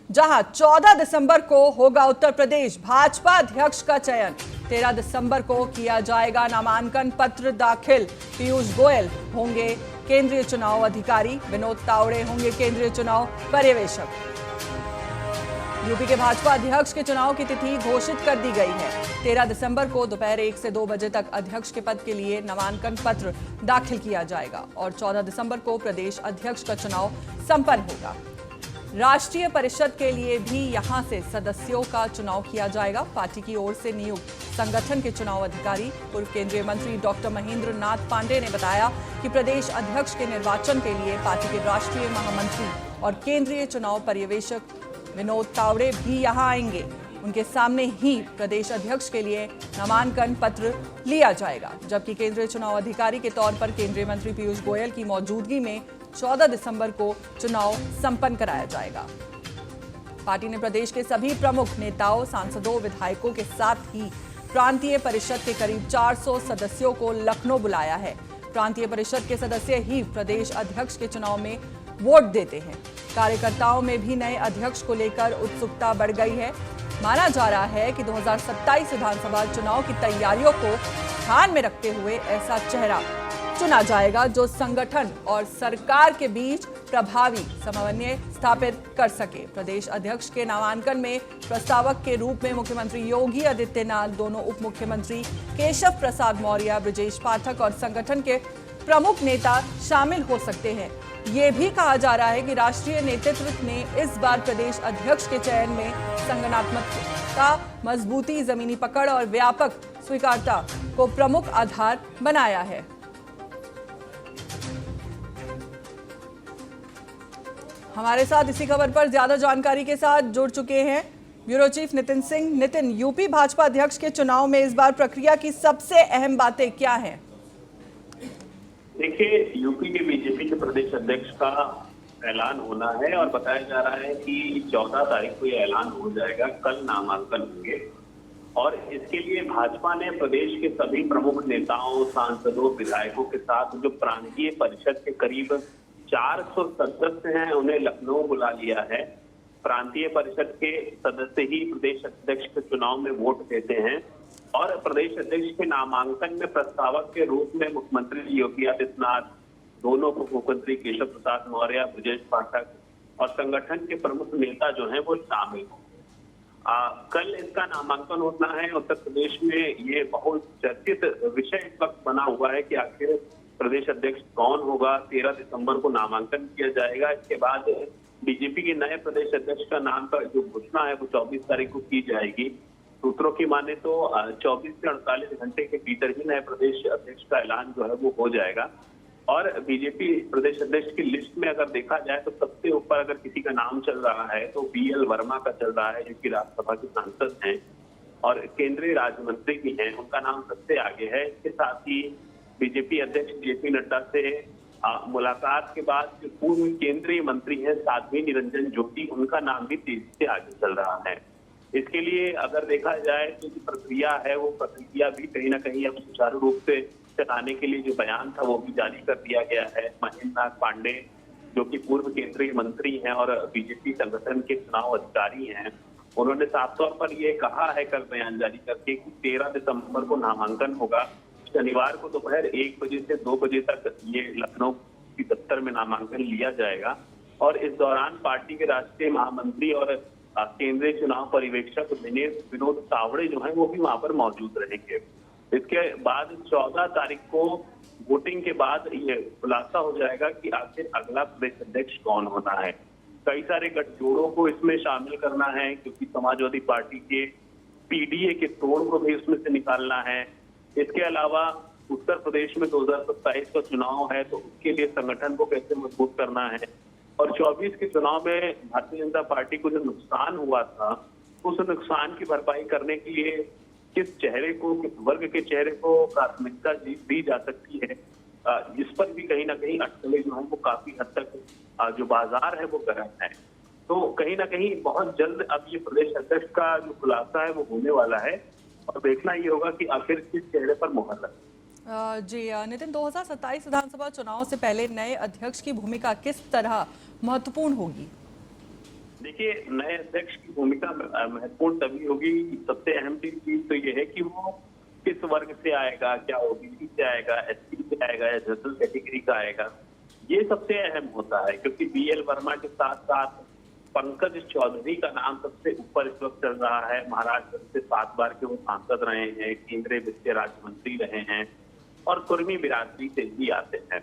जहां 14 दिसंबर को होगा उत्तर प्रदेश भाजपा अध्यक्ष का चयन। 13 दिसंबर को किया जाएगा नामांकन पत्र दाखिल। पीयूष गोयल होंगे केंद्रीय चुनाव अधिकारी, विनोद तावड़े होंगे केंद्रीय चुनाव पर्यवेक्षक। यूपी के भाजपा अध्यक्ष के चुनाव की तिथि घोषित कर दी गई है। 13 दिसंबर को दोपहर 1 से 2 बजे तक अध्यक्ष के पद के लिए नामांकन पत्र दाखिल किया जाएगा और 14 दिसंबर को प्रदेश अध्यक्ष का चुनाव संपन्न होगा। राष्ट्रीय परिषद के लिए भी यहां से सदस्यों का चुनाव किया जाएगा। पार्टी की ओर से नियुक्त संगठन के चुनाव अधिकारी पूर्व केंद्रीय मंत्री डॉक्टर महेंद्र नाथ पांडे ने बताया कि प्रदेश अध्यक्ष के निर्वाचन के लिए पार्टी के राष्ट्रीय महामंत्री और केंद्रीय चुनाव पर्यवेक्षक विनोद तावड़े भी यहां आएंगे। उनके सामने ही प्रदेश अध्यक्ष के लिए नामांकन पत्र लिया जाएगा, जबकि केंद्रीय चुनाव अधिकारी के तौर पर केंद्रीय मंत्री पीयूष गोयल की मौजूदगी में 14 दिसंबर को चुनाव संपन्न कराया जाएगा। पार्टी ने प्रदेश के सभी प्रमुख नेताओं, सांसदों, विधायकों के साथ ही प्रांतीय परिषद के करीब 400 सदस्यों को लखनऊ बुलाया है। प्रांतीय परिषद के सदस्य ही प्रदेश अध्यक्ष के चुनाव में वोट देते हैं। कार्यकर्ताओं में भी नए अध्यक्ष को लेकर उत्सुकता बढ़ गई है। माना जा रहा है कि 2027 विधानसभा चुनाव की तैयारियों को ध्यान में रखते हुए ऐसा चेहरा चुना जाएगा जो संगठन और सरकार के बीच प्रभावी समन्वय स्थापित कर सके। प्रदेश अध्यक्ष के नामांकन में प्रस्तावक के रूप में मुख्यमंत्री योगी आदित्यनाथ, दोनों उप मुख्यमंत्री केशव प्रसाद मौर्य, ब्रजेश पाठक और संगठन के प्रमुख नेता शामिल हो सकते हैं। ये भी कहा जा रहा है कि राष्ट्रीय नेतृत्व ने इस बार प्रदेश अध्यक्ष के चयन में संगठनात्मकता, मजबूती, जमीनी पकड़ और व्यापक स्वीकार्यता को प्रमुख आधार बनाया है। हमारे साथ इसी खबर पर ज्यादा जानकारी के साथ जुड़ चुके हैं bureau chief Nitin Singh. Nitin, UP Bhajpa अध्यक्ष के चुनाव में इस बार प्रक्रिया की सबसे अहम बातें क्या हैं? देखिए, यूपी के बीजेपी के प्रदेश अध्यक्ष का ऐलान होना है और बताया जा रहा है कि 14 तारीख को ये ऐलान हो जाएगा। कल नामांकन होंगे और इसके लिए भाजपा ने प्रदेश के सभी प्रमुख नेताओं, सांसदों, विधायकों के साथ जो प्रांतीय परिषद के करीब 400 सदस्य हैं उन्हें लखनऊ बुला लिया है। प्रांतीय परिषद के सदस्य ही प्रदेश अध्यक्ष के चुनाव में वोट देते हैं और प्रदेश अध्यक्ष के नामांकन में प्रस्तावक के रूप में मुख्यमंत्री योगी आदित्यनाथ, दोनों उप मुख्यमंत्री केशव प्रसाद मौर्य, ब्रजेश पाठक और संगठन के प्रमुख नेता जो हैं वो शामिल होंगे। कल इसका नामांकन होना है। उत्तर प्रदेश में ये बहुत चर्चित विषय इस वक्त बना हुआ है कि आखिर प्रदेश अध्यक्ष कौन होगा। 13 दिसंबर को नामांकन किया जाएगा। इसके बाद बीजेपी के नए प्रदेश अध्यक्ष का नाम का जो घोषणा है वो 24 तारीख को की जाएगी। सूत्रों की माने तो 24 से 48 घंटे के भीतर ही नए प्रदेश अध्यक्ष का ऐलान जो है वो हो जाएगा। और बीजेपी प्रदेश अध्यक्ष की लिस्ट में अगर देखा जाए तो सबसे ऊपर अगर किसी का नाम चल रहा है तो BL वर्मा का चल रहा है, जो कि राज्यसभा के सांसद हैं और केंद्रीय राज्य मंत्री भी हैं, उनका नाम सबसे आगे है। इसके साथ ही बीजेपी अध्यक्ष JP नड्डा से मुलाकात के बाद जो पूर्व केंद्रीय मंत्री हैं साध्वी निरंजन ज्योति, उनका नाम भी तेजी से आगे चल रहा है। इसके लिए अगर देखा जाए तो जो प्रक्रिया है वो प्रक्रिया भी कहीं ना कहीं अब सुचारू रूप से चलाने के लिए जो बयान था वो भी जारी कर दिया गया है। महेंद्र नाथ पांडे जो कि पूर्व केंद्रीय मंत्री हैं और बीजेपी संगठन के चुनाव अधिकारी हैं, उन्होंने साफ तौर पर ये कहा है कल बयान जारी करके कि 13 दिसंबर को नामांकन होगा। शनिवार को दोपहर 1 बजे से 2 बजे तक ये लखनऊ की दफ्तर में नामांकन लिया जाएगा और इस दौरान पार्टी के राष्ट्रीय महामंत्री और केंद्रीय चुनाव पर्यवेक्षक विनोद तावड़े जो हैं वो भी वहां पर मौजूद रहेंगे। इसके बाद 14 तारीख को वोटिंग के बाद ये खुलासा हो जाएगा कि आखिर अगला प्रदेश अध्यक्ष कौन होना है। कई सारे गठजोड़ों को इसमें शामिल करना है क्योंकि समाजवादी पार्टी के PDA के तोड़ को भी उसमें से निकालना है। इसके अलावा उत्तर प्रदेश में 2027 का चुनाव है तो उसके लिए संगठन को कैसे मजबूत करना है और 24 के चुनाव में भारतीय जनता पार्टी को जो नुकसान हुआ था उस नुकसान की भरपाई करने के लिए किस चेहरे को, किस वर्ग के चेहरे को प्राथमिकता दी जा सकती है, जिस पर भी कहीं ना कहीं अटकलें जो है वो काफी हद तक जो बाजार है वो गर्म है। तो कहीं ना कहीं बहुत जल्द अब ये प्रदेश अध्यक्ष का जो खुलासा है वो होने वाला है और देखना ये होगा कि आखिर किस चेहरे पर मुहर लगे। जी नितिन, 2027 विधानसभा चुनाव से पहले नए अध्यक्ष की भूमिका किस तरह महत्वपूर्ण होगी? देखिए, नए अध्यक्ष की भूमिका महत्वपूर्ण तभी होगी। सबसे अहम चीज तो ये है कि वो किस वर्ग से आएगा, क्या ओबीसी से आएगा, एसटी से आएगा या जनरल कैटेगरी का आएगा, ये सबसे अहम होता है। क्योंकि बीएल वर्मा के साथ साथ पंकज चौधरी का नाम सबसे ऊपर इस वक्त चल रहा है। महाराष्ट्र से 7 बार के वो सांसद रहे हैं, केंद्रीय वित्त राज्य मंत्री रहे हैं और कुर्मी बिरादरी से भी आते हैं।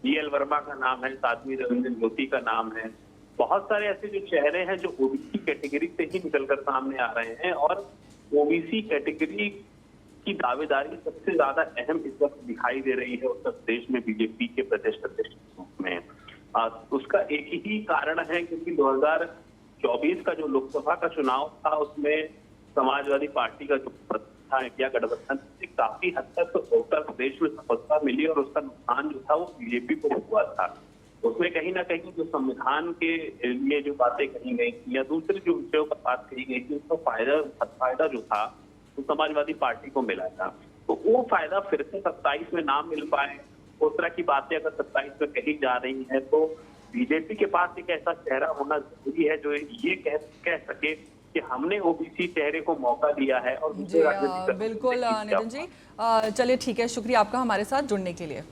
बीएल वर्मा का नाम है, साध्वी रंजन ज्योति का नाम है। बहुत सारे ऐसे जो चेहरे हैं जो ओबीसी कैटेगरी से ही निकलकर सामने आ रहे हैं और ओबीसी कैटेगरी की दावेदारी सबसे ज्यादा अहम इस वक्त दिखाई दे रही है उत्तर प्रदेश में बीजेपी के प्रदेश अध्यक्ष के रूप में। उसका एक ही कारण है क्योंकि 2024 का जो लोकसभा का चुनाव था उसमें समाजवादी पार्टी का जो था इंडिया गठबंधन से काफी हद तक उत्तर प्रदेश में सफलता मिली और उसका नुकसान जो था वो बीजेपी को हुआ था। उसमें कहीं ना कहीं जो संविधान के लिए जो बातें कही गई थी या दूसरे जो विषयों पर बात कही गई थी उसका फायदा जो था वो समाजवादी पार्टी को मिला था। तो वो फायदा फिर से 27 में ना मिल पाए, उस तरह की बातें अगर 27 में कही जा रही है तो बीजेपी के पास एक ऐसा चेहरा होना जरूरी है जो ये कह सके कि हमने ओबीसी चेहरे को मौका दिया है। और जी बिल्कुल नितिन जी, चलिए ठीक है, शुक्रिया आपका हमारे साथ जुड़ने के लिए।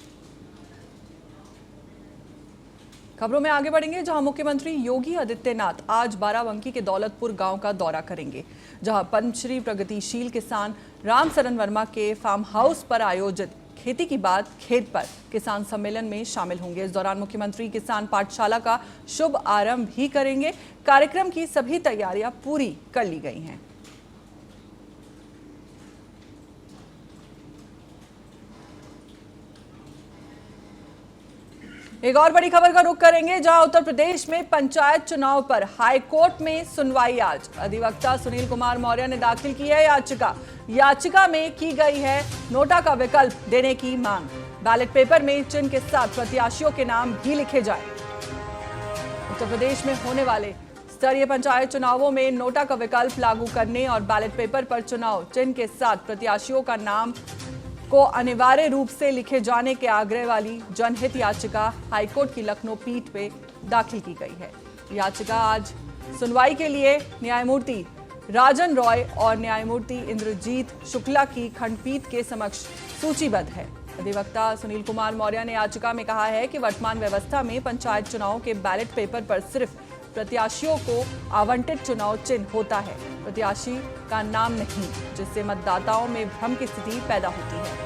खबरों में आगे बढ़ेंगे, जहां मुख्यमंत्री योगी आदित्यनाथ आज बाराबंकी के दौलतपुर गांव का दौरा करेंगे, जहां पद्मश्री प्रगतिशील किसान रामसरन वर्मा के फार्म हाउस पर आयोजित खेती की बात खेत पर किसान सम्मेलन में शामिल होंगे। इस दौरान मुख्यमंत्री किसान पाठशाला का शुभ आरंभ भी करेंगे। कार्यक्रम की सभी तैयारियां पूरी कर ली गई हैं। एक और बड़ी खबर का रुख करेंगे, जहां उत्तर प्रदेश में पंचायत चुनाव पर हाईकोर्ट में सुनवाई आज। अधिवक्ता सुनील कुमार मौर्य ने दाखिल की है याचिका में की गई है नोटा का विकल्प देने की मांग। बैलेट पेपर में चिन्ह के साथ प्रत्याशियों के नाम भी लिखे जाए। उत्तर प्रदेश में होने वाले स्तरीय पंचायत चुनावों में नोटा का विकल्प लागू करने और बैलेट पेपर पर चुनाव चिन्ह के साथ प्रत्याशियों का नाम को अनिवार्य रूप से लिखे जाने के आग्रह वाली जनहित याचिका हाईकोर्ट की लखनऊ पीठ पे दाखिल की गई है। याचिका आज सुनवाई के लिए न्यायमूर्ति राजन रॉय और न्यायमूर्ति इंद्रजीत शुक्ला की खंडपीठ के समक्ष सूचीबद्ध है। अधिवक्ता सुनील कुमार मौर्य ने याचिका में कहा है कि वर्तमान व्यवस्था में पंचायत चुनाव के बैलेट पेपर पर सिर्फ प्रत्याशियों को आवंटित चुनाव चिन्ह होता है, प्रत्याशी का नाम नहीं, जिससे मतदाताओं में भ्रम की स्थिति पैदा होती है।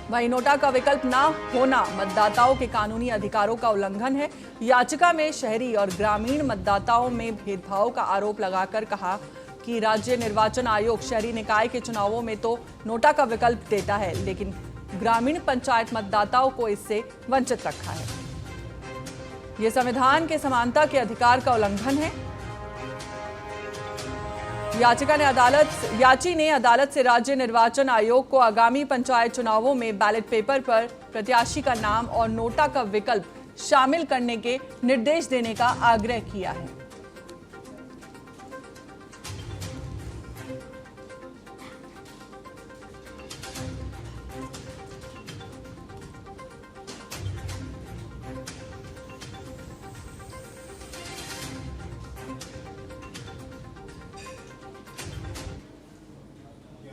वहीं नोटा का विकल्प ना होना मतदाताओं के कानूनी अधिकारों का उल्लंघन है। याचिका में शहरी और ग्रामीण मतदाताओं में भेदभाव का आरोप लगाकर कहा कि राज्य निर्वाचन आयोग शहरी निकाय के चुनावों में तो नोटा का विकल्प देता है, लेकिन ग्रामीण पंचायत मतदाताओं को इससे वंचित रखा है। ये संविधान के समानता के अधिकार का उल्लंघन है। याची ने अदालत से राज्य निर्वाचन आयोग को आगामी पंचायत चुनावों में बैलेट पेपर पर प्रत्याशी का नाम और नोटा का विकल्प शामिल करने के निर्देश देने का आग्रह किया है।